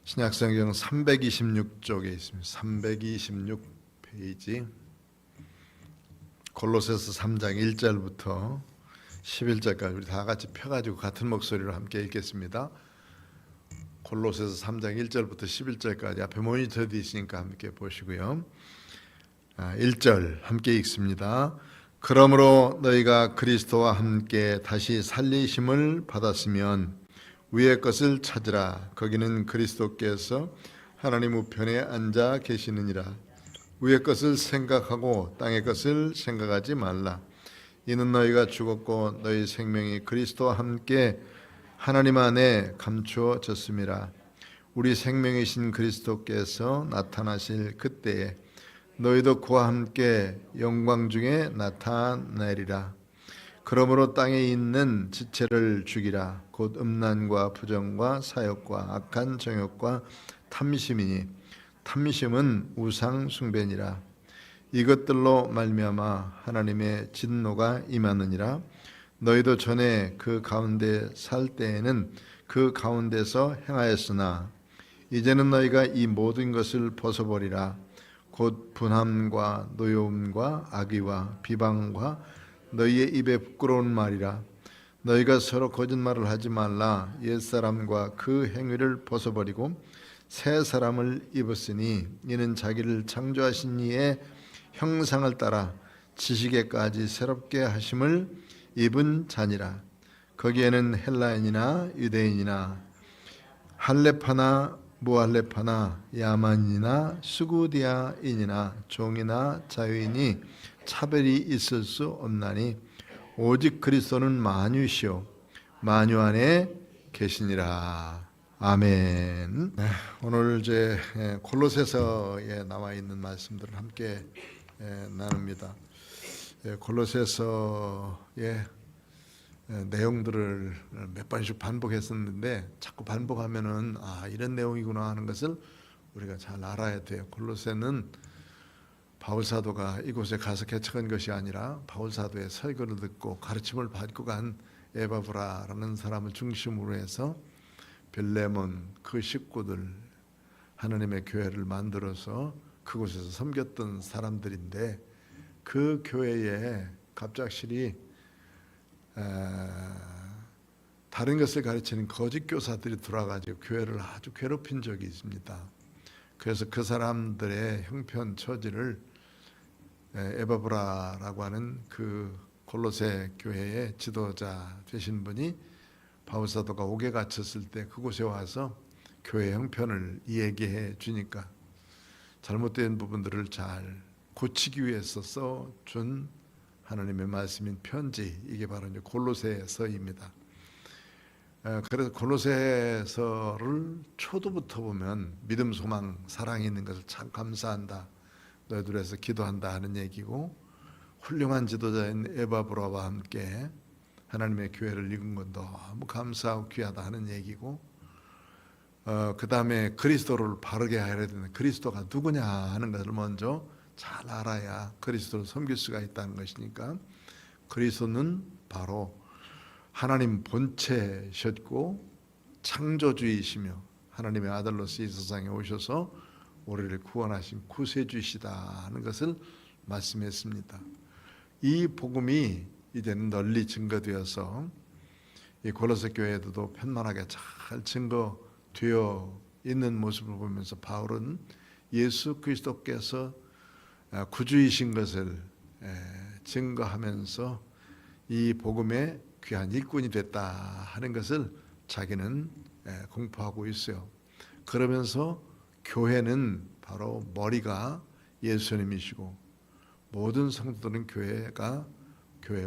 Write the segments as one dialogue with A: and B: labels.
A: 신약성경 326쪽에 있습니다. 326페이지 골로새서 3장 1절부터 11절까지 우리 다 같이 펴가지고 같은 목소리로 함께 읽겠습니다. 골로새서 3장 1절부터 11절까지 앞에 모니터도 있으니까 함께 보시고요. 1절 함께 읽습니다. 그러므로 너희가 그리스도와 함께 다시 살리심을 받았으면 위의 것을 찾으라. 거기는 그리스도께서 하나님 우편에 앉아 계시느니라. 위의 것을 생각하고 땅의 것을 생각하지 말라. 이는 너희가 죽었고 너희 생명이 그리스도와 함께 하나님 안에 감추어졌음이라. 우리 생명이신 그리스도께서 나타나실 그때에 너희도 그와 함께 영광 중에 나타내리라. 그러므로 땅에 있는 지체를 죽이라. 곧 음란과 부정과 사욕과 악한 정욕과 탐심이니 탐심은 우상 숭배니라. 이것들로 말미암아 하나님의 진노가 임하느니라. 너희도 전에 그 가운데 살 때에는 그 가운데서 행하였으나 이제는 너희가 이 모든 것을 벗어버리라. 곧 분함과 노여움과 악의와 비방과 너희의 입에 부끄러운 말이라. 너희가 서로 거짓말을 하지 말라. 옛사람과 그 행위를 벗어버리고 새 사람을 입었으니 이는 자기를 창조하신 이의 형상을 따라 지식에까지 새롭게 하심을 입은 자니라. 거기에는 헬라인이나 유대인이나 할레파나 무할레파나 야만인이나 수구디아인이나 종이나 자유인이 차별이 있을 수 없나니 오직 그리스도는 만유시요 만유 안에 계시니라. 아멘. 네, 오늘 이제 골로새서에 나와 있는 말씀들을 함께 나눕니다. 골로새서의 내용들을 몇 번씩 반복했었는데 자꾸 반복하면은 이런 내용이구나 하는 것을 우리가 잘 알아야 돼요. 골로새는 바울사도가 이곳에 가서 개척한 것이 아니라 바울사도의 설교를 듣고 가르침을 받고 간 에바브라라는 사람을 중심으로 해서 빌레몬 그 식구들 하나님의 교회를 만들어서 그곳에서 섬겼던 사람들인데 그 교회에 갑작스레 다른 것을 가르치는 거짓 교사들이 들어와가지고 교회를 아주 괴롭힌 적이 있습니다. 그래서 그 사람들의 형편 처지를 에바브라라고 하는 그 골로새 교회의 지도자 되신 분이 바울사도가 옥에 갇혔을 때 그곳에 와서 교회 형편을 얘기해 주니까 잘못된 부분들을 잘 고치기 위해서 써준 하나님의 말씀인 편지, 이게 바로 이제 골로새서입니다. 그래서 골로새서를 초도부터 보면 믿음, 소망, 사랑이 있는 것을 참 감사한다, 너희들 해서 기도한다 하는 얘기고, 훌륭한 지도자인 에바브라와 함께 하나님의 교회를 이룬 건 너무 감사하고 귀하다 하는 얘기고, 그 다음에 그리스도를 바르게 하여야 되는 그리스도가 누구냐 하는 것을 먼저 잘 알아야 그리스도를 섬길 수가 있다는 것이니까, 그리스도는 바로 하나님 본체셨고 창조주이시며 하나님의 아들로서 이 세상에 오셔서 우리를 구원하신 구세주이시다 하는 것을 말씀했습니다. 이 복음이 이제는 널리 증거되어서 이 골로새 교회에도 편만하게 잘 증거되어 있는 모습을 보면서 바울은 예수 그리스도께서 구주이신 것을 증거하면서 이 복음의 귀한 일꾼이 됐다 하는 것을 자기는 공포하고 있어요. 그러면서 교회는 바로 머리가 예수님이시고 모든 성도들은 교회의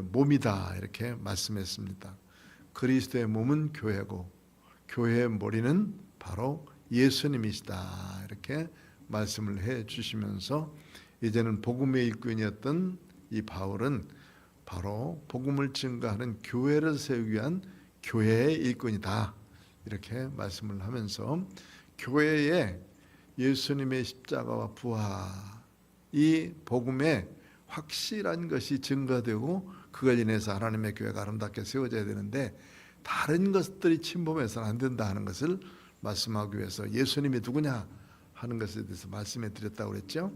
A: 몸이다 이렇게 말씀했습니다. 그리스도의 몸은 교회고 교회의 머리는 바로 예수님이시다 이렇게 말씀을 해 주시면서 이제는 복음의 일꾼이었던 이 바울은 바로 복음을 증거하는 교회를 세우기 위한 교회의 일꾼이다 이렇게 말씀을 하면서 교회에 예수님의 십자가와 부활 이 복음에 확실한 것이 증거되고 그걸 인해서 하나님의 교회가 아름답게 세워져야 되는데 다른 것들이 침범해서는 안 된다 하는 것을 말씀하기 위해서 예수님이 누구냐 하는 것에 대해서 말씀해 드렸다고 그랬죠.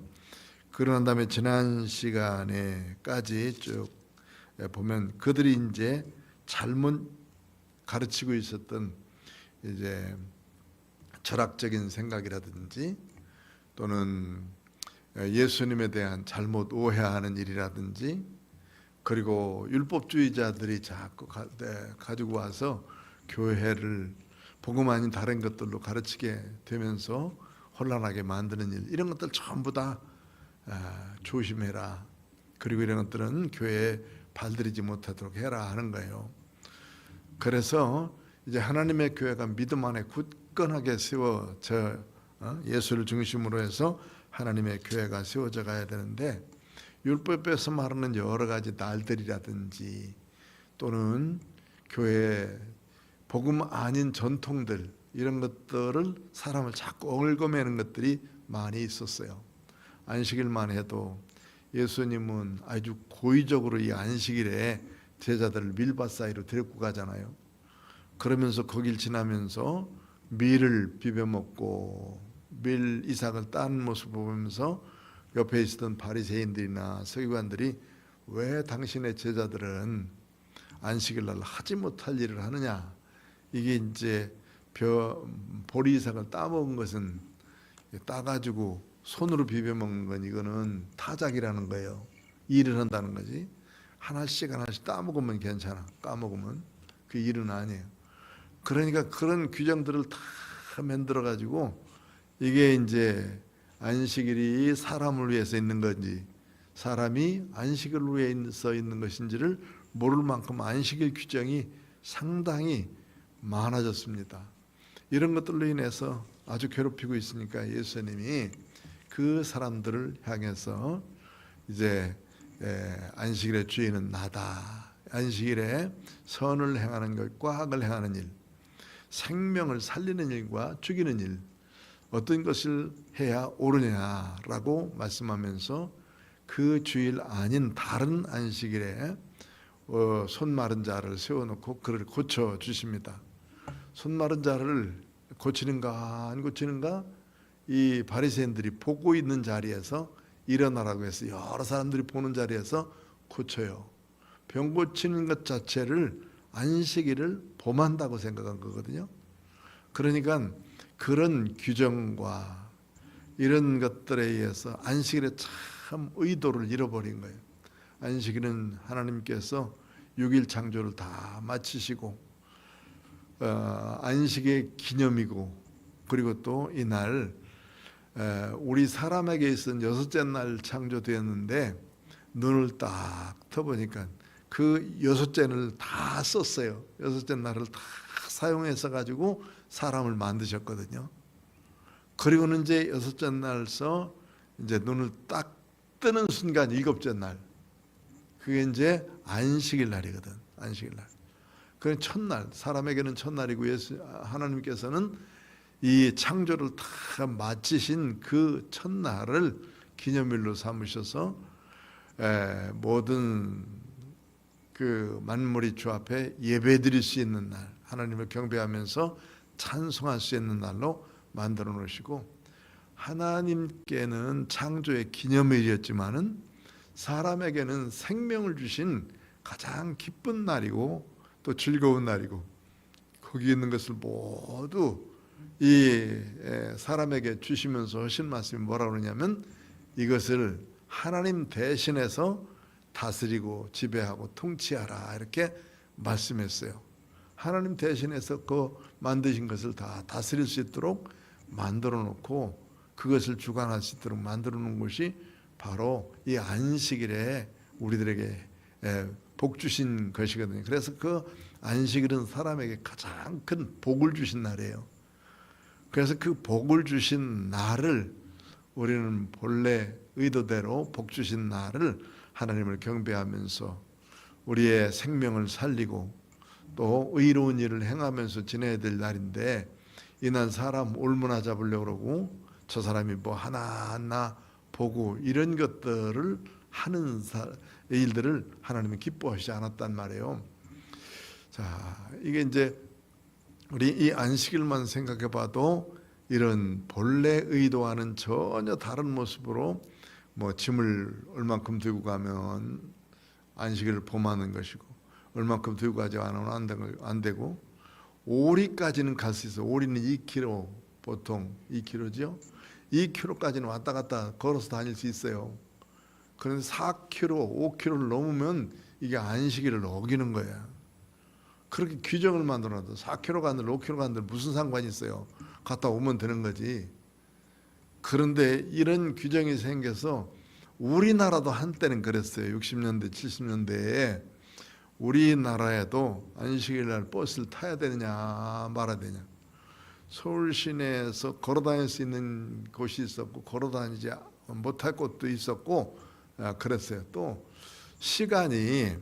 A: 그런 다음에 지난 시간에까지 쭉 보면 그들이 이제 잘못 가르치고 있었던 이제 철학적인 생각이라든지 또는 예수님에 대한 잘못 오해하는 일이라든지 그리고 율법주의자들이 자꾸 가지고 와서 교회를 복음 아닌 다른 것들로 가르치게 되면서 혼란하게 만드는 일, 이런 것들 전부 다 조심해라. 그리고 이런 것들은 교회에 발들이지 못하도록 해라 하는 거예요. 그래서 이제 하나님의 교회가 믿음 안에 굳건하게 세워져 예수를 중심으로 해서 하나님의 교회가 세워져 가야 되는데, 율법에서 말하는 여러 가지 날들이라든지 또는 교회 복음 아닌 전통들, 이런 것들을 사람을 자꾸 얽어매는 것들이 많이 있었어요. 안식일만 해도 예수님은 아주 고의적으로 이 안식일에 제자들을 밀밭 사이로 데리고 가잖아요. 그러면서 거길 지나면서 밀을 비벼 먹고 밀 이삭을 딴 모습을 보면서 옆에 있었던 바리새인들이나 서기관들이 왜 당신의 제자들은 안식일날 하지 못할 일을 하느냐, 이게 이제 보리 이삭을 따먹은 것은 따가지고 손으로 비벼 먹는 건 이거는 타작이라는 거예요. 일을 한다는 거지. 하나씩 따먹으면 괜찮아. 까먹으면 그 일은 아니에요. 그러니까 그런 규정들을 다 만들어 가지고 이게 이제 안식일이 사람을 위해서 있는 건지 사람이 안식을 위해서 있는 것인지를 모를 만큼 안식일 규정이 상당히 많아졌습니다. 이런 것들로 인해서 아주 괴롭히고 있으니까 예수님이 그 사람들을 향해서 이제 안식일의 주인은 나다. 안식일에 선을 행하는 것과 악을 행하는 일, 생명을 살리는 일과 죽이는 일, 어떤 것을 해야 옳으냐라고 말씀하면서 그 주일 아닌 다른 안식일에 손 마른 자를 세워놓고 그를 고쳐 주십니다. 손 마른 자를 고치는가 안 고치는가, 이 바리새인들이 보고 있는 자리에서 일어나라고 해서 여러 사람들이 보는 자리에서 고쳐요. 병 고치는 것 자체를 안식일을 범한다고 생각한 거거든요. 그러니까 그런 규정과 이런 것들에 의해서 안식일에 참 의도를 잃어버린 거예요. 안식일은 하나님께서 6일 창조를 다 마치시고 안식의 기념이고, 그리고 또 이날 우리 사람에게 있은 여섯째 날 창조되었는데 눈을 딱 떠보니까 그 여섯째를 다 썼어요. 여섯째 날을 다 사용해서 가지고 사람을 만드셨거든요. 그리고는 이제 여섯째 날서 이제 눈을 딱 뜨는 순간 일곱째 날, 그게 이제 안식일 날이거든. 안식일 날. 그 첫날, 사람에게는 첫날이고 하나님께서는 이 창조를 다 마치신 그 첫날을 기념일로 삼으셔서 모든 그 만물이 주 앞에 예배드릴 수 있는 날, 하나님을 경배하면서 찬송할 수 있는 날로 만들어 놓으시고, 하나님께는 창조의 기념일이었지만은 사람에게는 생명을 주신 가장 기쁜 날이고 또 즐거운 날이고, 거기 있는 것을 모두 이 사람에게 주시면서 하신 말씀이 뭐라고 그러냐면, 이것을 하나님 대신해서 다스리고 지배하고 통치하라, 이렇게 말씀했어요. 하나님 대신해서 그 만드신 것을 다 다스릴 수 있도록 만들어 놓고 그것을 주관할 수 있도록 만들어 놓은 것이 바로 이 안식일에 우리들에게 복 주신 것이거든요. 그래서 그 안식일은 사람에게 가장 큰 복을 주신 날이에요. 그래서 그 복을 주신 날을 우리는 본래 의도대로 복 주신 날을 하나님을 경배하면서 우리의 생명을 살리고 또 의로운 일을 행하면서 지내야 될 날인데, 이날 사람 올무나 잡으려고 그러고 저 사람이 뭐 하나하나 보고 이런 것들을 하는 일들을 하나님은 기뻐하시지 않았단 말이에요. 자, 이게 이제 우리 이 안식일만 생각해 봐도 이런 본래 의도와는 전혀 다른 모습으로 뭐 짐을 얼만큼 들고 가면 안식일을 범하는 것이고 얼만큼 들고 가지 않으면 안 되고 오리까지는 갈 수 있어요. 오리는 2km, 보통 2km죠. 2km까지는 왔다 갔다 걸어서 다닐 수 있어요. 그런데 4km, 5km를 넘으면 이게 안식일을 어기는 거야. 그렇게 규정을 만들어놔도 4km 간들 5km 간들 무슨 상관이 있어요. 갔다 오면 되는 거지. 그런데 이런 규정이 생겨서 우리나라도 한때는 그랬어요. 60년대, 70년대에 우리나라에도 안식일 날 버스를 타야 되느냐 말아야 되냐. 서울 시내에서 걸어 다닐 수 있는 곳이 있었고 걸어 다니지 못할 곳도 있었고 그랬어요. 또 시간이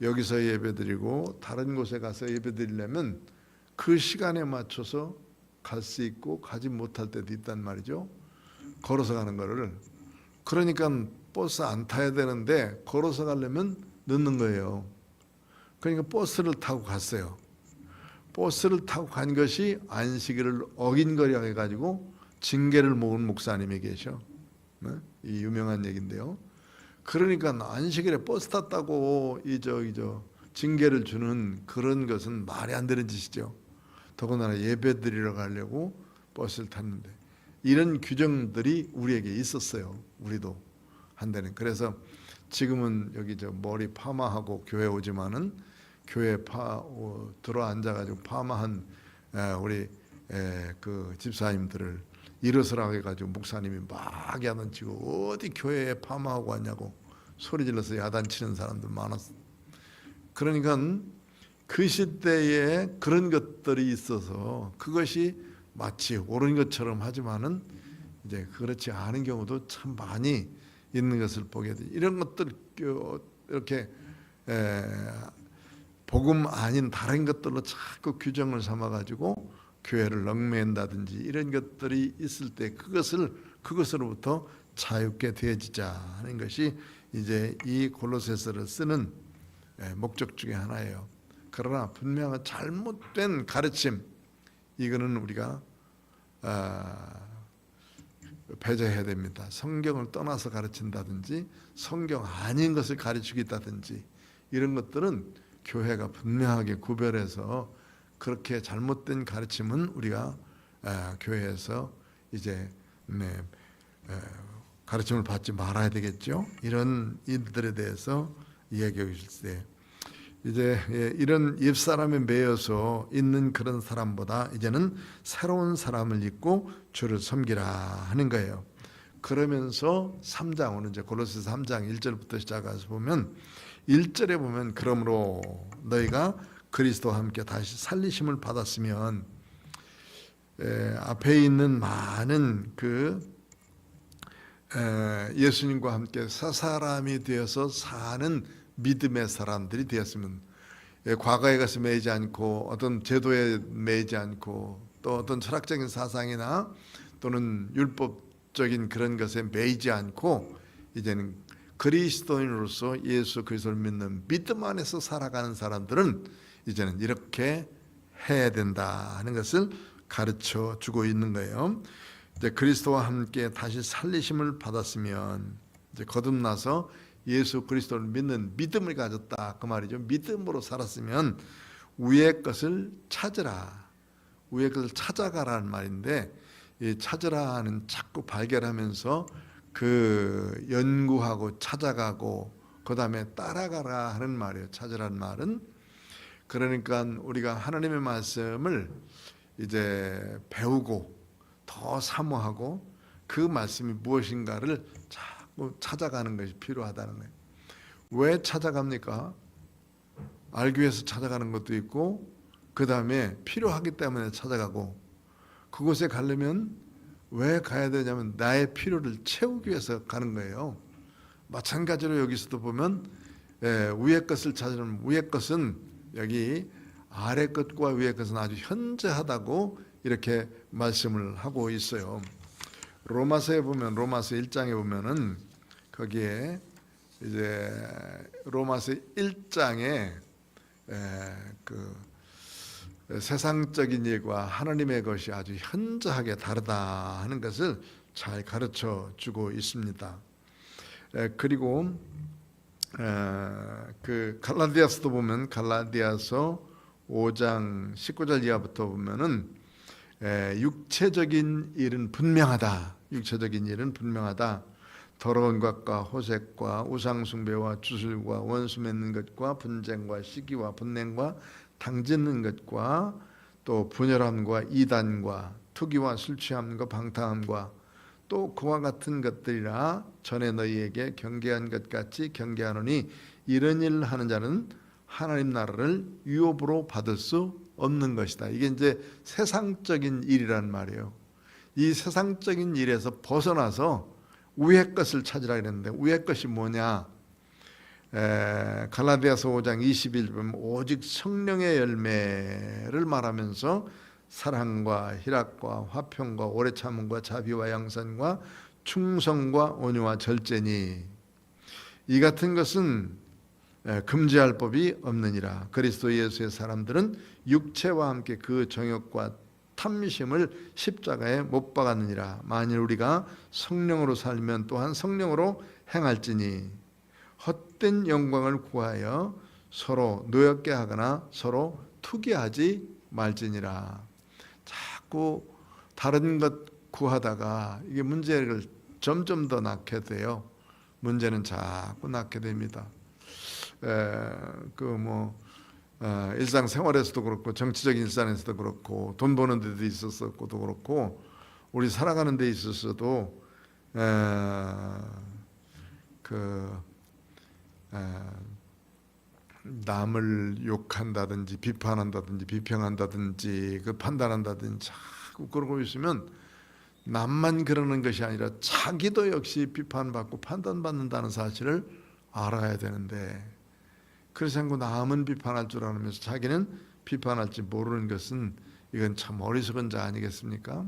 A: 여기서 예배드리고 다른 곳에 가서 예배드리려면 그 시간에 맞춰서 갈 수 있고 가지 못할 때도 있단 말이죠. 걸어서 가는 거를. 그러니까 버스 안 타야 되는데 걸어서 가려면 늦는 거예요. 그러니까 버스를 타고 갔어요. 버스를 타고 간 것이 안식일을 어긴 거라 해가지고 징계를 먹은 목사님이 계셔. 네? 이 유명한 얘기인데요. 그러니까 안식일에 버스 탔다고 징계를 주는 그런 것은 말이 안 되는 짓이죠. 더군다나 예배 드리러 가려고 버스를 탔는데 이런 규정들이 우리에게 있었어요. 우리도 한때는. 그래서 지금은 여기 머리 파마하고 교회 오지만은 교회 들어 앉아가지고 파마한 우리 그 집사님들을 일어서라고 해가지고 목사님이 막 야단치고 어디 교회에 파마하고 왔냐고 소리질러서 야단치는 사람들 많았어. 그러니까 그 시대에 그런 것들이 있어서 그것이 마치 옳은 것처럼 하지만은 이제 그렇지 않은 경우도 참 많이 있는 것을 보게 돼. 이런 것들 이렇게 복음 아닌 다른 것들로 자꾸 규정을 삼아가지고 교회를 얽매인다든지 이런 것들이 있을 때 그것으로부터 자유케 되어지자 하는 것이 이제 이 골로새서를 쓰는 목적 중에 하나예요. 그러나 분명한 잘못된 가르침 이거는 우리가 배제해야 됩니다. 성경을 떠나서 가르친다든지 성경 아닌 것을 가르치겠다든지 이런 것들은 교회가 분명하게 구별해서 그렇게 잘못된 가르침은 우리가 교회에서 이제 가르침을 받지 말아야 되겠죠. 이런 일들에 대해서 이야기하고 있을 때 이제 이런 옛사람에 매여서 있는 그런 사람보다 이제는 새로운 사람을 입고 주를 섬기라 하는 거예요. 그러면서 3장 오늘 이제 골로새서 3장 1절부터 시작해서 보면 1절에 보면 그러므로 너희가 그리스도와 함께 다시 살리심을 받았으면 앞에 있는 많은 그 예수님과 함께 새 사람이 되어서 사는 믿음의 사람들이 되었으면 과거에 가서 매이지 않고 어떤 제도에 매이지 않고 또 어떤 철학적인 사상이나 또는 율법적인 그런 것에 매이지 않고 이제는 그리스도인으로서 예수 그리스도를 믿는 믿음 안에서 살아가는 사람들은 이제는 이렇게 해야 된다 하는 것을 가르쳐 주고 있는 거예요. 이제 그리스도와 함께 다시 살리심을 받았으면 이제 거듭나서 예수 그리스도를 믿는 믿음을 가졌다 그 말이죠. 믿음으로 살았으면 위의 것을 찾으라. 위의 것을 찾아가라는 말인데 이 찾으라는 자꾸 발견하면서 그 연구하고 찾아가고 그 다음에 따라가라 하는 말이에요. 찾으라는 말은 그러니까 우리가 하나님의 말씀을 이제 배우고 더 사모하고 그 말씀이 무엇인가를 자꾸 찾아가는 것이 필요하다는 거예요. 왜 찾아갑니까? 알기 위해서 찾아가는 것도 있고 그 다음에 필요하기 때문에 찾아가고 그곳에 가려면 왜 가야 되냐면 나의 필요를 채우기 위해서 가는 거예요. 마찬가지로 여기서도 보면 위의 것을 찾으면 위의 것은 여기 아래 것과 위의 것은 아주 현저하다고 이렇게 말씀을 하고 있어요. 로마서에 보면 로마서 1장에 보면은 거기에 이제 로마서 1장에 세상적인 일과 하나님의 것이 아주 현저하게 다르다 하는 것을 잘 가르쳐 주고 있습니다. 그리고 그 갈라디아서도 보면 갈라디아서 5장 19절 이하부터 보면은 육체적인 일은 분명하다. 육체적인 일은 분명하다. 더러운 것과 호색과 우상숭배와 주술과 원수 맺는 것과 분쟁과 시기와 분냉과 당짓는 것과 또 분열함과 이단과 투기와 술 취함과 방탕함과 또 그와 같은 것들이라 전에 너희에게 경계한 것 같이 경계하노니 이런 일을 하는 자는 하나님 나라를 유업으로 받을 수 없는 것이다. 이게 이제 세상적인 일이란 말이에요. 이 세상적인 일에서 벗어나서 위의 것을 찾으라 그랬는데 위의 것이 뭐냐? 갈라디아서 5장 21절 보면 오직 성령의 열매를 말하면서 사랑과 희락과 화평과 오래 참음과 자비와 양선과 충성과 온유와 절제니 이 같은 것은 금지할 법이 없느니라. 그리스도 예수의 사람들은 육체와 함께 그 정욕과 탐심을 십자가에 못 박았느니라. 만일 우리가 성령으로 살면 또한 성령으로 행할지니 헛된 영광을 구하여 서로 노엽게 하거나 서로 투기하지 말지니라. 자꾸 다른 것 구하다가 이게 문제를 점점 더 낳게 돼요. 문제는 자꾸 낳게 됩니다. 일상생활에서도 그렇고 정치적인 일상에서도 그렇고 돈 버는 데도 있었고도 그렇고 우리 살아가는 데 있어서도 남을 욕한다든지 비판한다든지 비평한다든지 그 판단한다든지 자꾸 그러고 있으면 남만 그러는 것이 아니라 자기도 역시 비판받고 판단받는다는 사실을 알아야 되는데 그래서 자꾸 남은 비판할 줄 알면서 자기는 비판할지 모르는 것은 이건 참 어리석은 자 아니겠습니까?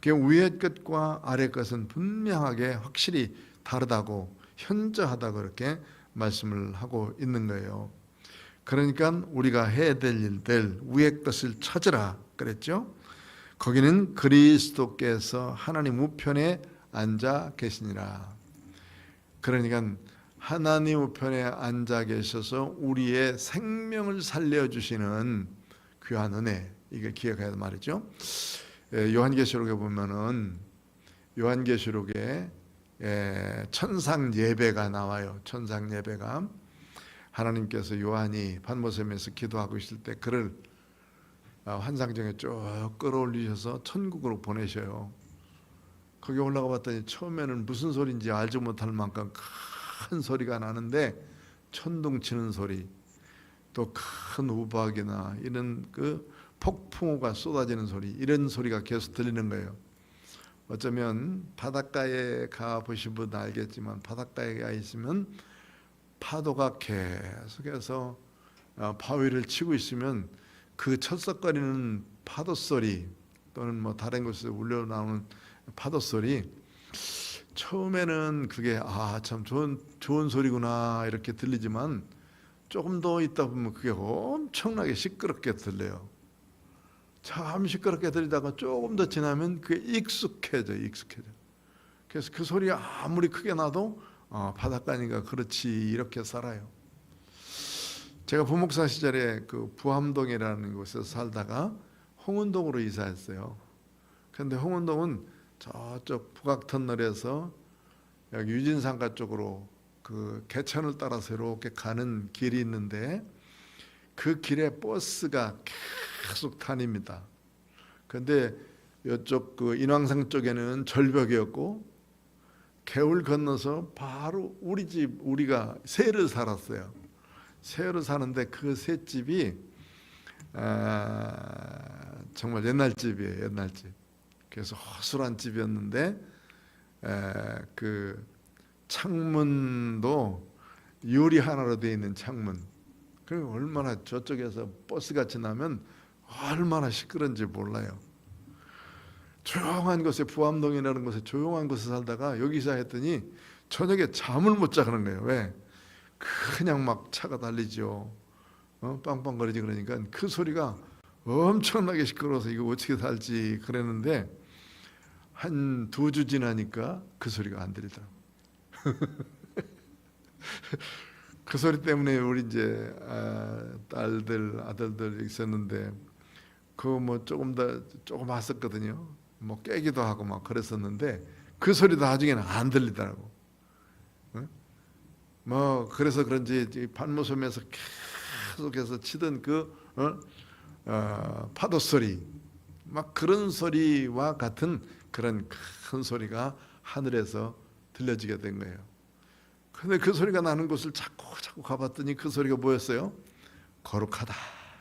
A: 그 위의 것과 아래 것은 분명하게 확실히 다르다고 현저하다고 그렇게 말씀을 하고 있는 거예요. 그러니까 우리가 해야 될 일들 위의 것을 찾으라 그랬죠. 거기는 그리스도께서 하나님 우편에 앉아 계시니라. 그러니까 하나님 우편에 앉아 계셔서 우리의 생명을 살려주시는 귀한 은혜, 이게 기억해야 할 말이죠. 요한계시록에 보면은 요한계시록에 천상 예배가 나와요. 천상 예배가 하나님께서 요한이 판모섬에서 기도하고 있을 때 그를 환상정에 쭉 끌어올리셔서 천국으로 보내셔요. 거기 올라가 봤더니 처음에는 무슨 소리인지 알지 못할 만큼 큰 소리가 나는데 천둥치는 소리, 또 큰 우박이나 이런 그 폭풍우가 쏟아지는 소리, 이런 소리가 계속 들리는 거예요. 어쩌면 바닷가에 가 보신 분은 알겠지만 바닷가에 가 있으면 파도가 계속해서 바위를 치고 있으면 그 철썩거리는 파도 소리 또는 뭐 다른 곳에서 울려 나오는 파도 소리, 처음에는 그게 참 좋은 소리구나 이렇게 들리지만 조금 더 있다 보면 그게 엄청나게 시끄럽게 들려요. 참 시끄럽게 들리다가 조금 더 지나면 그게 익숙해져. 그래서 그 소리 아무리 크게 나도 바닷가니까 그렇지 이렇게 살아요. 제가 부목사 시절에 그 부암동이라는 곳에서 살다가 홍은동으로 이사했어요. 그런데 홍은동은 저쪽 북악터널에서 여기 유진상가 쪽으로 그 개천을 따라서 이렇게 가는 길이 있는데 그 길에 버스가 계속 다닙니다. 그런데 이쪽 그 인왕산 쪽에는 절벽이었고 개울 건너서 바로 우리 집, 우리가 새를 살았어요. 새를 사는데 그 새집이 정말 옛날 집이에요. 옛날 집. 그래서 허술한 집이었는데 그 창문도 유리 하나로 되어 있는 창문. 그 얼마나 저쪽에서 버스가 지나면 얼마나 시끄러운지 몰라요. 조용한 곳에, 부암동이라는 곳에 조용한 곳에 살다가 여기서 했더니 저녁에 잠을 못 자는 거예요. 왜? 그냥 막 차가 달리죠. 빵빵거리지. 그러니까 그 소리가 엄청나게 시끄러워서 이거 어떻게 살지 그랬는데 한 2주 지나니까 그 소리가 안 들리더라고. 그 소리 때문에 우리 이제 딸들 아들들 있었는데 그거 뭐 조금 왔었거든요. 뭐 깨기도 하고 막 그랬었는데 그 소리도 나중에는 안 들리더라고. 응? 뭐 그래서 그런지 판무섬에서 계속해서 치던 그 파도 소리, 막 그런 소리와 같은 그런 큰 소리가 하늘에서 들려지게 된 거예요. 근데 그 소리가 나는 곳을 자꾸 가봤더니 그 소리가 뭐였어요? 거룩하다,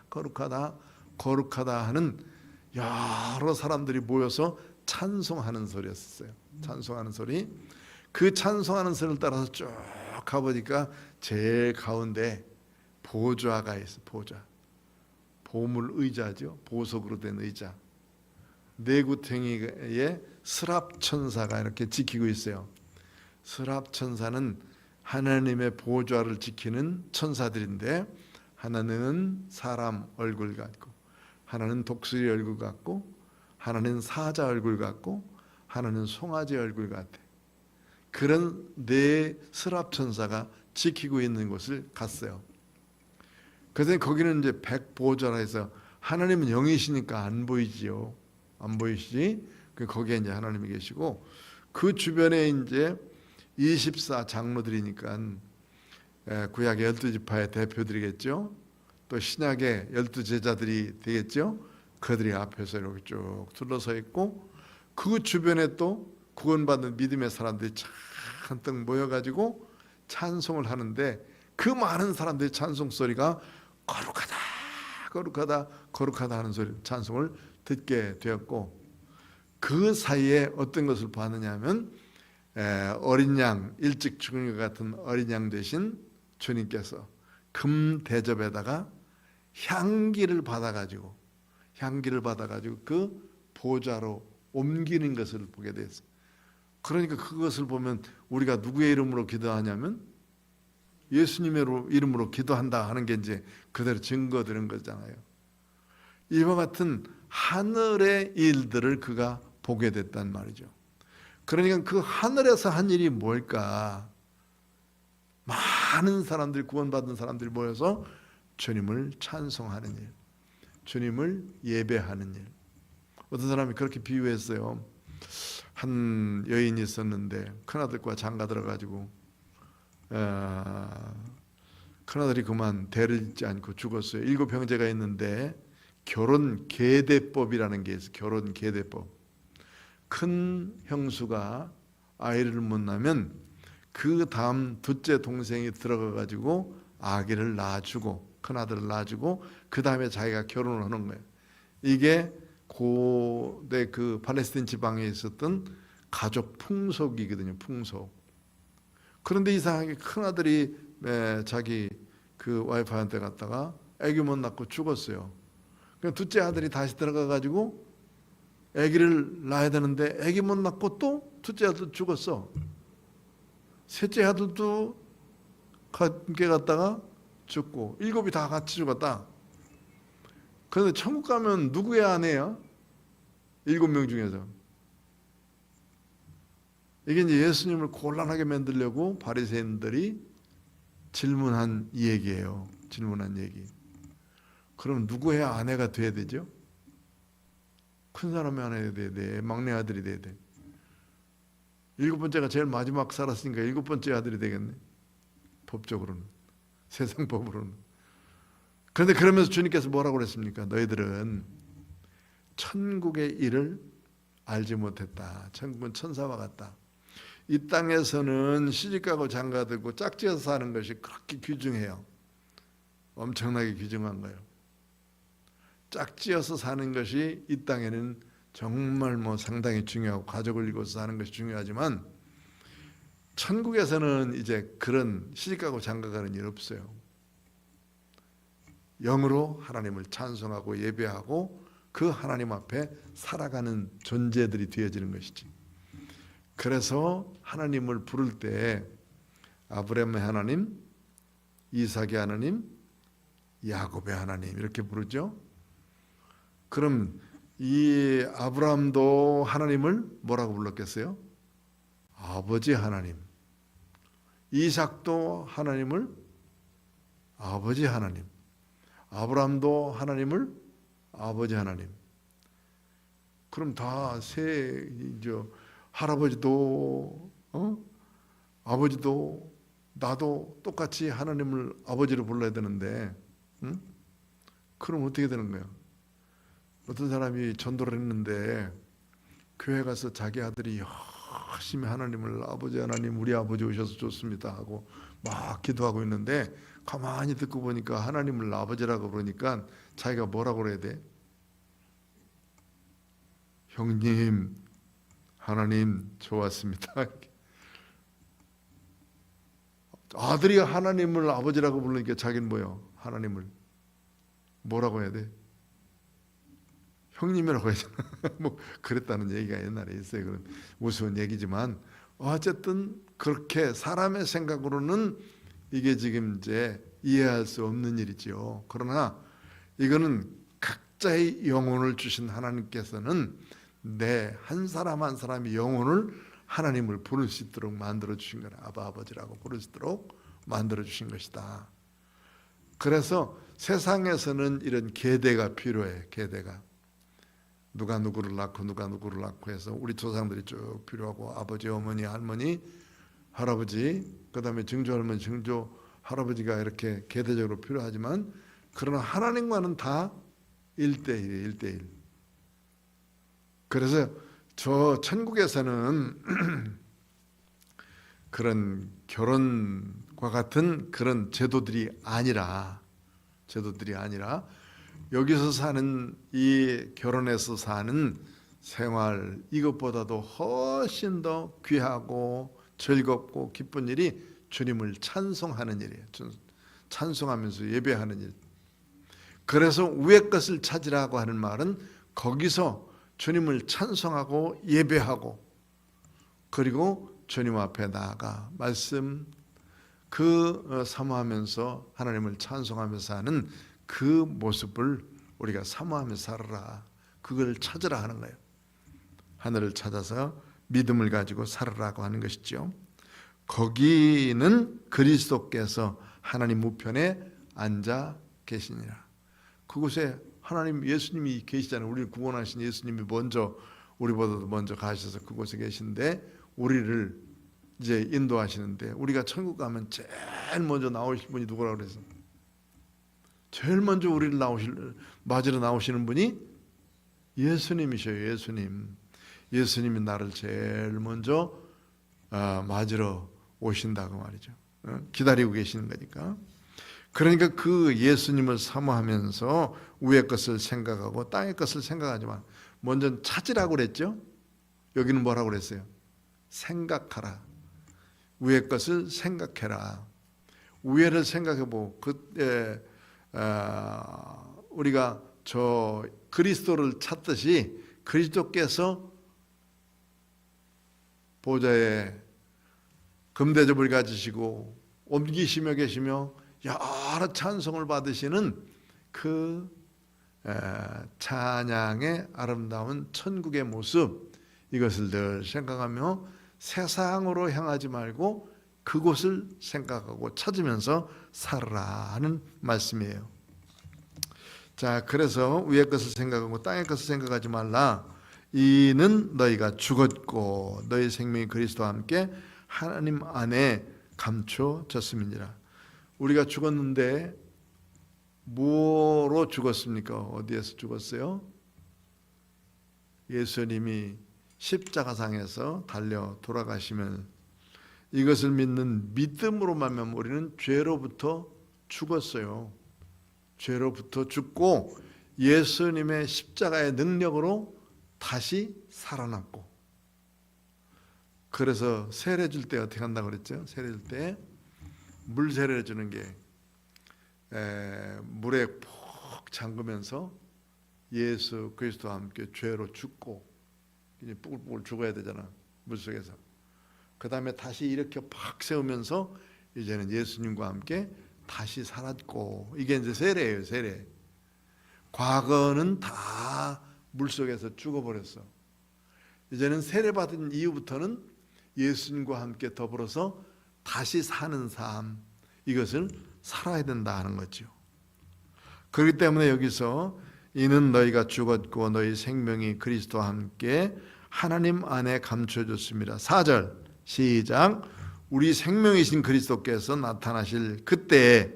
A: 거룩하다, 거룩하다 하는 여러 사람들이 모여서 찬송하는 소리였어요. 찬송하는 소리. 그 찬송하는 소리를 따라서 쭉 가보니까 제일 가운데 보좌가 있어. 보좌. 보물 의자죠. 보석으로 된 의자. 네구탱이에 스랍천사가 이렇게 지키고 있어요. 스랍천사는 하나님의 보좌를 지키는 천사들인데, 하나는 사람 얼굴 같고, 하나는 독수리 얼굴 같고, 하나는 사자 얼굴 같고, 하나는 송아지 얼굴 같아. 그런 네 스랍천사가 지키고 있는 곳을 갔어요. 그래서 거기는 이제 백보좌라 해서 하나님은 영이시니까 안 보이지요. 안 보이시지? 거기에 이제 하나님이 계시고, 그 주변에 이제 24 장로들이니까 구약의 12지파의 대표들이겠죠. 또 신약의 12제자들이 되겠죠. 그들이 앞에서 이렇게 쭉 둘러서 있고, 그 주변에 또 구원받는 믿음의 사람들이 잔뜩 모여가지고 찬송을 하는데, 그 많은 사람들의 찬송 소리가 거룩하다, 거룩하다, 거룩하다 하는 소리, 찬송을 듣게 되었고, 그 사이에 어떤 것을 봤느냐 하면 어린 양, 일찍 죽은 것 같은 어린 양 대신 주님께서 금 대접에다가 향기를 받아가지고 그 보좌로 옮기는 것을 보게 됐어요. 그러니까 그것을 보면 우리가 누구의 이름으로 기도하냐면 예수님의 이름으로 기도한다 하는 게 이제 그대로 증거 들은 거잖아요. 이와 같은 하늘의 일들을 그가 보게 됐단 말이죠. 그러니까 그 하늘에서 한 일이 뭘까? 많은 사람들이, 구원받은 사람들이 모여서 주님을 찬송하는 일, 주님을 예배하는 일. 어떤 사람이 그렇게 비유했어요. 한 여인이 있었는데 큰아들과 장가 들어가지고 큰아들이 그만 대를 잇지 않고 죽었어요. 7 형제가 있는데 결혼 계대법이라는 게 있어요. 결혼 계대법. 큰 형수가 아이를 못 낳으면 그 다음 둘째 동생이 들어가 가지고 아기를 낳아주고, 큰아들을 낳아주고, 그 다음에 자기가 결혼을 하는 거예요. 이게 고대 그 팔레스틴 지방에 있었던 가족 풍속이거든요. 풍속. 그런데 이상하게 큰아들이 자기 그 와이프한테 갔다가 아기 못 낳고 죽었어요. 그러니까 둘째 아들이 다시 들어가 가지고 아기를 낳아야 되는데 아기 못 낳고 또 둘째 아들 죽었어. 셋째 아들도 함께 갔다가 죽고, 7이 다 같이 죽었다. 그런데 천국 가면 누구의 아내야? 7명 중에서. 이게 이제 예수님을 곤란하게 만들려고 바리새인들이 질문한 얘기예요. 질문한 얘기. 그럼 누구의 아내가 돼야 되죠? 큰 사람의 아내가 돼야 돼. 막내 아들이 돼야 돼. 7번째가 제일 마지막 살았으니까 7번째 아들이 되겠네. 법적으로는. 세상 법으로는. 그런데 그러면서 주님께서 뭐라고 그랬습니까? 너희들은 천국의 일을 알지 못했다. 천국은 천사와 같다. 이 땅에서는 시집가고 장가들고 짝지어서 사는 것이 그렇게 귀중해요. 엄청나게 귀중한 거예요. 짝지어서 사는 것이 이 땅에는 정말 상당히 중요하고, 가족을 이루어서 사는 것이 중요하지만, 천국에서는 이제 그런 시집가고 장가가는 일 없어요. 영으로 하나님을 찬송하고 예배하고 그 하나님 앞에 살아가는 존재들이 되어지는 것이지. 그래서 하나님을 부를 때 아브라함의 하나님, 이삭의 하나님, 야곱의 하나님 이렇게 부르죠. 그럼 이 아브라함도 하나님을 뭐라고 불렀겠어요? 아버지 하나님. 이삭도 하나님을 아버지 하나님. 아브라함도 하나님을 아버지 하나님. 그럼 다 할아버지도 아버지도 나도 똑같이 하나님을 아버지로 불러야 되는데, 응? 그럼 어떻게 되는 거야? 어떤 사람이 전도를 했는데 교회 가서 자기 아들이 열심히 하나님을 아버지 하나님 우리 아버지 오셔서 좋습니다 하고 막 기도하고 있는데 가만히 듣고 보니까 하나님을 아버지라고 그러니까 자기가 뭐라고 그래야 돼? 형님 하나님 좋았습니다. 아들이 하나님을 아버지라고 부르니까 자기는 뭐예요? 하나님을 뭐라고 해야 돼? 형님이라고 해야 되나? 뭐 그랬다는 얘기가 옛날에 있어요. 그런 우스운 얘기지만 어쨌든 그렇게 사람의 생각으로는 이게 지금 이제 이해할 수 없는 일이죠. 그러나 이거는 각자의 영혼을 주신 하나님께서는 내 한 사람 한 사람의 영혼을 하나님을 부를 수 있도록 만들어 주신 거라. 아버지라고 부를 수 있도록 만들어 주신 것이다. 그래서 세상에서는 이런 계대가 필요해. 계대가 누가 누구를 낳고 누가 누구를 낳고 해서 우리 조상들이 쭉 필요하고 아버지, 어머니, 할머니, 할아버지, 그 다음에 증조 할머니, 증조 할아버지가 이렇게 계대적으로 필요하지만 그러나 하나님과는 다 1대1이에요. 1대1. 그래서 저 천국에서는 그런 결혼과 같은 그런 제도들이 아니라 여기서 사는 이 결혼해서 사는 생활 이것보다도 훨씬 더 귀하고 즐겁고 기쁜 일이 주님을 찬송하는 일이에요. 찬송하면서 예배하는 일. 그래서 위의 것을 찾으라고 하는 말은 거기서 주님을 찬송하고 예배하고 그리고 주님 앞에 나아가 말씀 사모하면서 하나님을 찬송하면서 하는 그 모습을 우리가 사모하면서 살아라. 그걸 찾으라 하는 거예요. 하늘을 찾아서 믿음을 가지고 살아라고 하는 것이죠. 거기는 그리스도께서 하나님 우편에 앉아 계시니라. 그곳에 하나님 예수님이 계시잖아요. 우리를 구원하신 예수님이 우리보다도 먼저 가셔서 그곳에 계신데 우리를 이제 인도하시는데 우리가 천국 가면 제일 먼저 나오실 분이 누구라고 그래서 제일 먼저 우리를 맞으러 나오시는 분이 예수님이셔요. 예수님이 나를 제일 먼저 맞으러 오신다고 말이죠. 기다리고 계시는 거니까. 그러니까 그 예수님을 사모하면서 위의 것을 생각하고 땅의 것을 생각하지만 먼저 찾으라고 그랬죠. 여기는 뭐라고 그랬어요? 생각하라. 위의 것을 생각해라. 위를 생각해보고 그때 우리가 저 그리스도를 찾듯이 그리스도께서 보좌에 금대접을 가지시고 옮기시며 계시며 여러 찬송을 받으시는 그 찬양의 아름다운 천국의 모습 이것을 늘 생각하며 세상으로 향하지 말고 그곳을 생각하고 찾으면서 살아라 하는 말씀이에요. 자, 그래서 위의 것을 생각하고 땅의 것을 생각하지 말라. 이는 너희가 죽었고 너희 생명이 그리스도와 함께 하나님 안에 감춰졌음이니라. 우리가 죽었는데 뭐로 죽었습니까? 어디에서 죽었어요? 예수님이 십자가상에서 달려 돌아가시면 이것을 믿는 믿음으로 말미암아 우리는 죄로부터 죽었어요. 죄로부터 죽고 예수님의 십자가의 능력으로 다시 살아났고 그래서 세례 줄 때 어떻게 한다고 그랬죠? 세례 줄 때 물 세례를 주는 게 물에 푹 잠그면서 예수 그리스도와 함께 죄로 죽고 이제 뿔뿔 죽어야 되잖아. 물속에서. 그 다음에 다시 이렇게 팍 세우면서 이제는 예수님과 함께 다시 살았고 이게 이제 세례예요. 세례. 과거는 다 물속에서 죽어버렸어. 이제는 세례받은 이후부터는 예수님과 함께 더불어서 다시 사는 삶, 이것을 살아야 된다 하는 거죠. 그렇기 때문에 여기서 이는 너희가 죽었고 너희 생명이 그리스도와 함께 하나님 안에 감춰졌습니다. 4절 시작. 우리 생명이신 그리스도께서 나타나실 그때에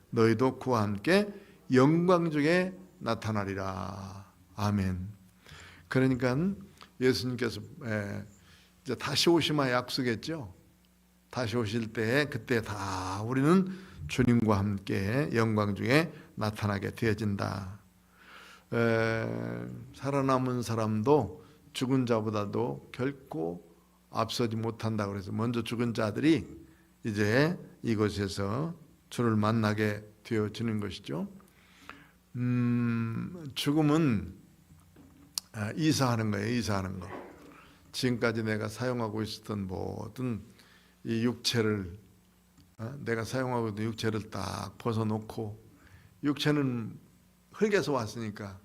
A: 너희도 그와 함께 영광 중에 나타나리라. 아멘. 그러니까 예수님께서 이제 다시 오시마 약속했죠. 다시 오실 때에 그때 다 우리는 주님과 함께 영광 중에 나타나게 되어진다. 살아남은 사람도 죽은 자보다도 결코 앞서지 못한다. 그래서 먼저 죽은 자들이 이제 이곳에서 주를 만나게 되어지는 것이죠. 죽음은 이사하는 거예요. 이사하는 거. 지금까지 내가 사용하고 있었던 모든 이 육체를, 내가 사용하고 있던 육체를 딱 벗어놓고, 육체는 흙에서 왔으니까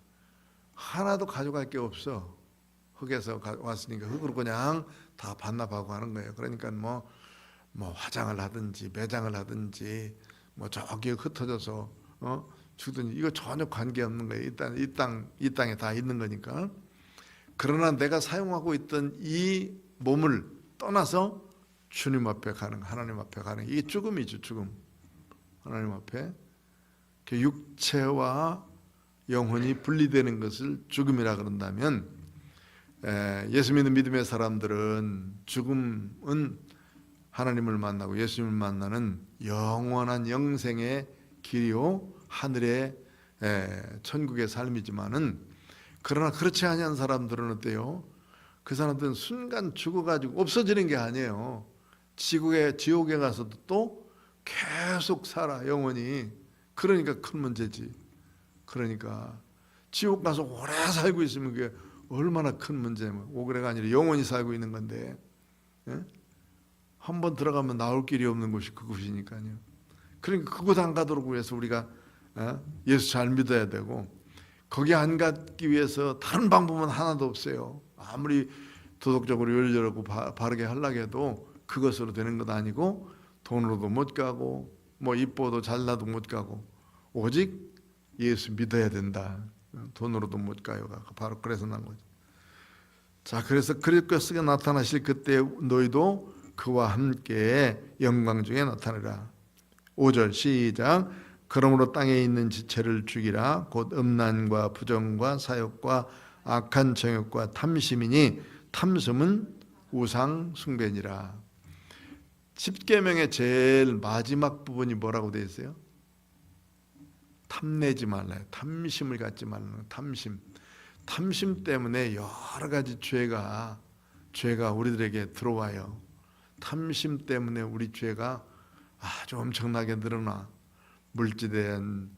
A: 하나도 가져갈 게 없어. 흙에서 왔으니까 흙으로 그냥 다 반납하고 하는 거예요. 그러니까 뭐 화장을 하든지 매장을 하든지 뭐 저기 흩어져서 죽든지 이거 전혀 관계 없는 거예요. 일단 이 땅에 다 있는 거니까. 그러나 내가 사용하고 있던 이 몸을 떠나서 주님 앞에 가는, 하나님 앞에 가는, 이게 죽음이죠. 죽음. 하나님 앞에 육체와 영혼이 분리되는 것을 죽음이라 그런다면, 예수 믿는 믿음의 사람들은 죽음은 하나님을 만나고 예수님을 만나는 영원한 영생의 길이요 하늘의 천국의 삶이지만은, 그러나 그렇지 아니한 사람들은 어때요? 그 사람들은 순간 죽어가지고 없어지는 게 아니에요. 지옥에 가서도 또 계속 살아, 영원히. 그러니까 큰 문제지. 그러니까 지옥 가서 오래 살고 있으면 그게 얼마나 큰 문제면, 오래가 아니라 영원히 살고 있는 건데, 한번 들어가면 나올 길이 없는 곳이 그곳이니까요. 그러니까 그곳 안 가도록 위해서 우리가 예수 잘 믿어야 되고, 거기 안 가기 위해서 다른 방법은 하나도 없어요. 아무리 도덕적으로 열렬하고 바르게 하려고 해도 그것으로 되는 것 아니고, 돈으로도 못 가고 뭐 이뻐도 잘나도 못 가고, 오직 예수 믿어야 된다. 돈으로도 못 가요. 바로 그래서 난 거죠. 자, 그래서 그리스도께서 나타나실 그때 너희도 그와 함께 영광 중에 나타나라. 5절 시작. 그러므로 땅에 있는 지체를 죽이라. 곧 음란과 부정과 사욕과 악한 정욕과 탐심이니 탐심은 우상 숭배니라. 10계명의 제일 마지막 부분이 뭐라고 되어 있어요? 탐내지 말라. 탐심을 갖지 말라. 탐심 때문에 여러 가지 죄가 우리들에게 들어와요. 탐심 때문에 우리 죄가 아주 엄청나게 늘어나. 물질에 대한,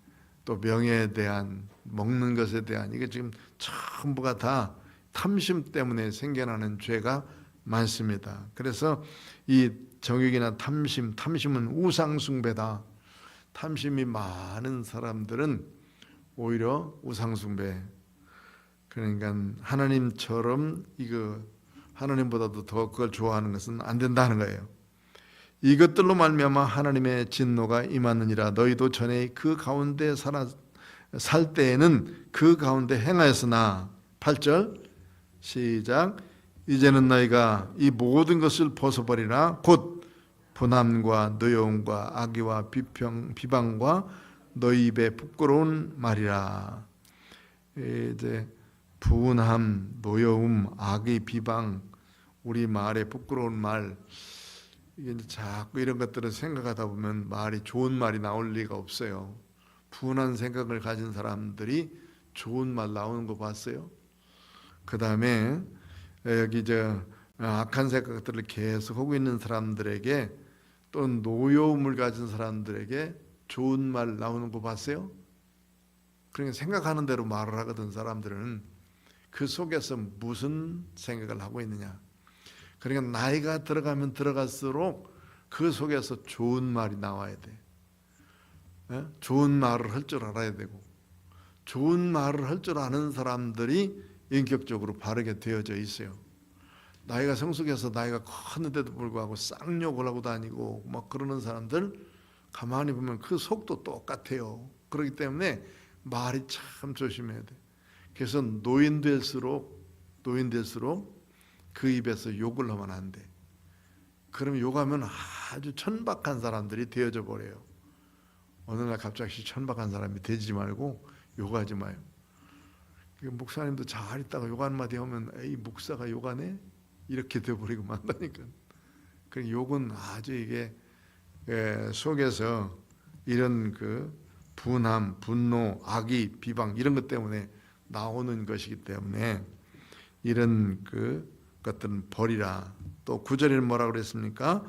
A: 또 명예에 대한, 먹는 것에 대한, 이게 지금 전부가 다 탐심 때문에 생겨나는 죄가 많습니다. 그래서 이 정욕이나 탐심은 우상숭배다. 탐심이 많은 사람들은 오히려 우상숭배, 그러니까 하나님처럼 하나님보다도 더 그걸 좋아하는 것은 안 된다는 거예요. 이것들로 말미암아 하나님의 진노가 임하느니라. 너희도 전에 그 가운데 살 때에는 그 가운데 행하였으나. 8절 시작. 이제는 너희가 이 모든 것을 벗어버리라. 곧 분함과 노여움과 악의와 비방과 너희 입에 부끄러운 말이라. 이제 분함, 노여움, 악의, 비방, 우리 말에 부끄러운 말, 이게 자꾸 이런 것들을 생각하다 보면 말이 좋은 말이 나올 리가 없어요. 분한 생각을 가진 사람들이 좋은 말 나오는 거 봤어요? 그 다음에 여기 악한 생각들을 계속 하고 있는 사람들에게, 또 노여움을 가진 사람들에게 좋은 말 나오는 거 봤어요? 그러니까 생각하는 대로 말을 하거든. 사람들은 그 속에서 무슨 생각을 하고 있느냐. 그러니까 나이가 들어가면 들어갈수록 그 속에서 좋은 말이 나와야 돼. 좋은 말을 할 줄 알아야 되고, 좋은 말을 할 줄 아는 사람들이 인격적으로 바르게 되어져 있어요. 나이가 성숙해서 나이가 컸는데도 불구하고 쌍욕을 하고 다니고 막 그러는 사람들 가만히 보면 그 속도 똑같아요. 그렇기 때문에 말이 참 조심해야 돼. 그래서 노인 될수록 그 입에서 욕을 하면 안 돼. 그럼 욕하면 아주 천박한 사람들이 되어져 버려요. 어느 날 갑자기 천박한 사람이 되지 말고 욕하지 마요. 목사님도 잘 있다가 욕 한마디 하면 에이 목사가 욕하네? 이렇게 돼버리고 만다니까. 그 욕은 아주 이게 속에서 이런 그 분함, 분노, 악의, 비방 이런 것 때문에 나오는 것이기 때문에 이런 그 것들은 버리라. 또 9절에는 뭐라고 그랬습니까?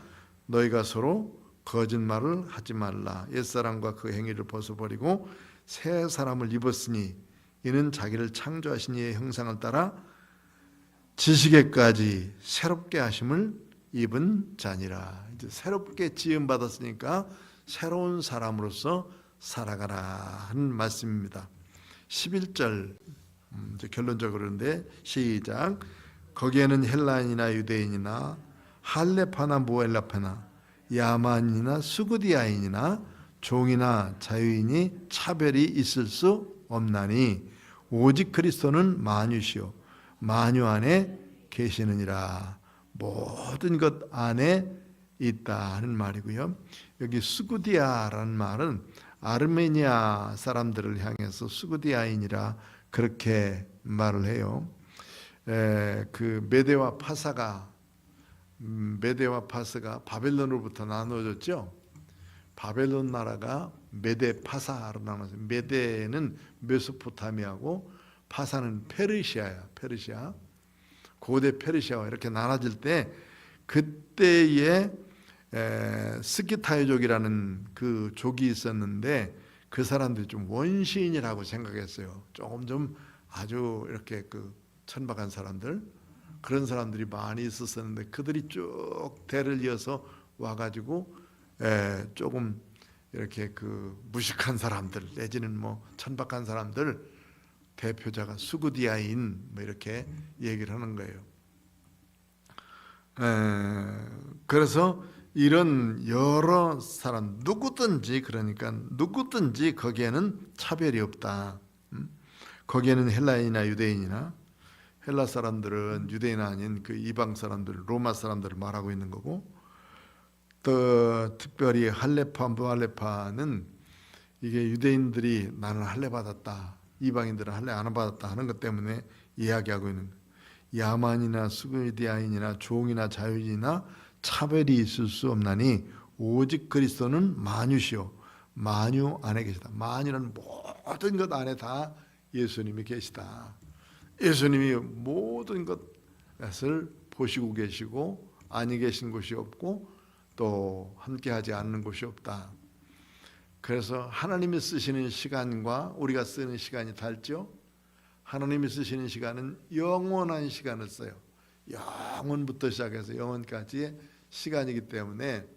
A: 너희가 서로 거짓말을 하지 말라. 옛사람과 그 행위를 벗어버리고 새 사람을 입었으니 이는 자기를 창조하신 이의 형상을 따라 지식에까지 새롭게 하심을 입은 자니라. 이제 새롭게 지음 받았으니까 새로운 사람으로서 살아가라 하는 말씀입니다. 11절 이제 결론적으로인데 시작. 거기에는 헬라인이나 유대인이나 할레파나 모엘라파나 야만인이나 수구디아인이나 종이나 자유인이 차별이 있을 수 없나니 오직 그리스도는 만유시요 만유 안에 계시느니라. 모든 것 안에 있다 하는 말이고요. 여기 수구디아라는 말은 아르메니아 사람들을 향해서 수구디아인이라 그렇게 말을 해요. 그 메대와 파사가 바벨론으로부터 나누어졌죠. 바벨론 나라가 메대 파사로 나눠서 메대는 메소포타미아고 파사는 페르시아야. 페르시아. 고대 페르시아와 이렇게 나눠질 때 그때에 스키타이족이라는 그 족이 있었는데 그 사람들이 좀 원시인이라고 생각했어요. 조금 좀 아주 이렇게 그 천박한 사람들 그런 사람들이 많이 있었는데 그들이 쭉 대를 이어서 와가지고 조금 이렇게 그 무식한 사람들 내지는 뭐 천박한 사람들 대표자가 수구디아인 뭐 이렇게 얘기를 하는 거예요. 그래서 이런 여러 사람 누구든지 그러니까 누구든지 거기에는 차별이 없다. 거기에는 헬라인이나 유대인이나 헬라 사람들은 유대인 아닌 그 이방 사람들 로마 사람들을 말하고 있는 거고 또 특별히 할레파 무할레파는 이게 유대인들이 나는 할례 받았다 이방인들은 할례 안 받았다 하는 것 때문에 이야기하고 있는 거예요. 야만이나 수구디아인이나 종이나 자유인이나 차별이 있을 수 없나니 오직 그리스도는 만유시요 만유 안에 계시다. 만유는 모든 것 안에 다 예수님이 계시다. 예수님이 모든 것을 보시고 계시고 아니 계신 곳이 없고 또 함께하지 않는 곳이 없다. 그래서 하나님이 쓰시는 시간과 우리가 쓰는 시간이 다르죠. 하나님이 쓰시는 시간은 영원한 시간을 써요. 영원부터 시작해서 영원까지의 시간이기 때문에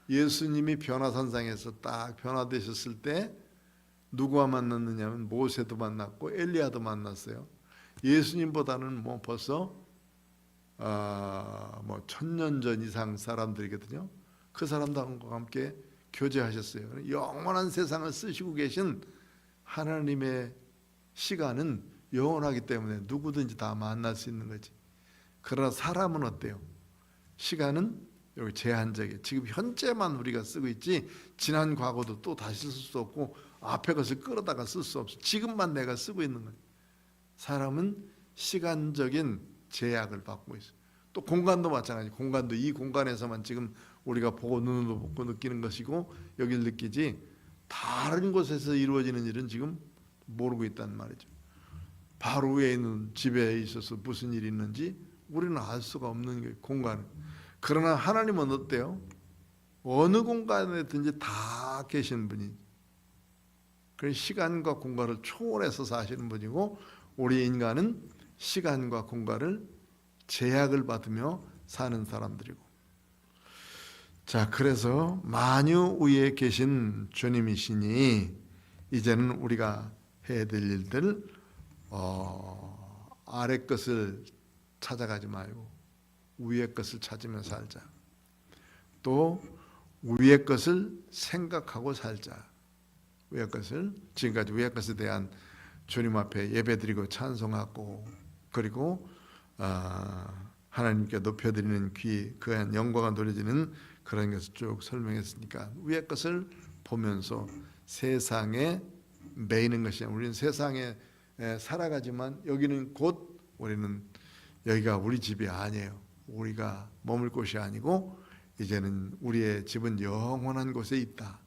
A: 예수님이 변화산상에서 딱 변화되셨을 때 누구와 만났느냐면 모세도 만났고 엘리야도 만났어요. 예수님보다는 뭐 벌써 뭐 1000년 전 이상 사람들이거든요. 그 사람들과 함께 교제하셨어요. 영원한 세상을 쓰시고 계신 하나님의 시간은 영원하기 때문에 누구든지 다 만날 수 있는 거지. 그러나 사람은 어때요? 시간은 여기 제한적이에요. 지금 현재만 우리가 쓰고 있지 지난 과거도 또 다시 쓸 수 없고 앞에 것을 끌어다가 쓸 수 없어. 지금만 내가 쓰고 있는 거예요. 사람은 시간적인 제약을 받고 있어요. 또 공간도 마찬가지. 공간도 이 공간에서만 지금 우리가 보고 눈으로 보고 느끼는 것이고 여기를 느끼지 다른 곳에서 이루어지는 일은 지금 모르고 있단 말이죠. 바로 위에 있는 집에 있어서 무슨 일이 있는지 우리는 알 수가 없는 거예요. 공간은. 그러나 하나님은 어때요? 어느 공간에든지 다 계신 분이 그 시간과 공간을 초월해서 사시는 분이고 우리 인간은 시간과 공간을 제약을 받으며 사는 사람들이고 자 그래서 만유 위에 계신 주님이시니 이제는 우리가 해야 될 일들 아래 것을 찾아가지 말고 위의 것을 찾으며 살자. 또 위의 것을 생각하고 살자. 위의 것을, 지금까지 위의 것에 대한 주님 앞에 예배드리고 찬송하고, 그리고 하나님께 높여드리는 귀, 그한 영광을 누려지는 그런 것을 쭉 설명했으니까 위의 것을 보면서 세상에 매이는 것이 아니라, 우리는 세상에 살아가지만 여기는 곧 우리는 여기가 우리 집이 아니에요. 우리가 머물 곳이 아니고 이제는 우리의 집은 영원한 곳에 있다.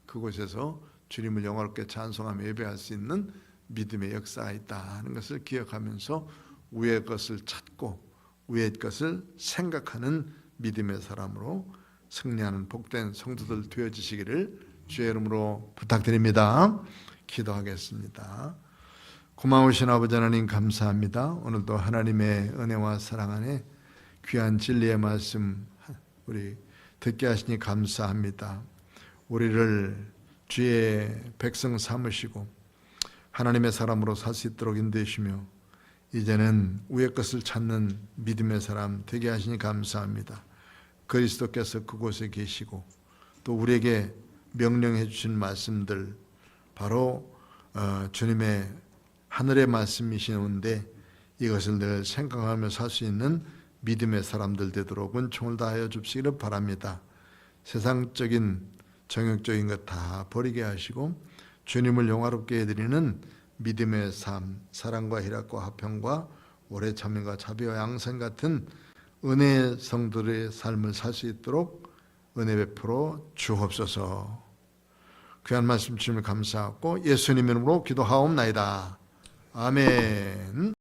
A: 그곳에서 주님을 영화롭게 찬송하며 예배할 수 있는 믿음의 역사가 있다 하는 것을 기억하면서 위의 것을 찾고 위의 것을 생각하는 믿음의 사람으로 승리하는 복된 성도들 되어지시기를 주의 이름으로 부탁드립니다. 기도하겠습니다. 고마우신 아버지 하나님 감사합니다. 오늘도 하나님의 은혜와 사랑 안에 귀한 진리의 말씀 우리 듣게 하시니 감사합니다. 우리를 주의 백성 삼으시고 하나님의 사람으로 살 수 있도록 인도해주시며 이제는 위의 것을 찾는 믿음의 사람 되게 하시니 감사합니다. 그리스도께서 그곳에 계시고 또 우리에게 명령해 주신 말씀들 바로 주님의 하늘의 말씀이시는데 이것을 늘 생각하며 살 수 있는 믿음의 사람들 되도록 은총을 다하여 주시기를 바랍니다. 세상적인 정욕적인 것 다 버리게 하시고 주님을 영화롭게 해드리는 믿음의 삶, 사랑과 희락과 화평과 오래 참음과 자비와 양선 같은 은혜의 성들의 삶을 살 수 있도록 은혜 베풀어 주옵소서. 귀한 말씀 주님을 감사하고 예수님 이름으로 기도하옵나이다. 아멘.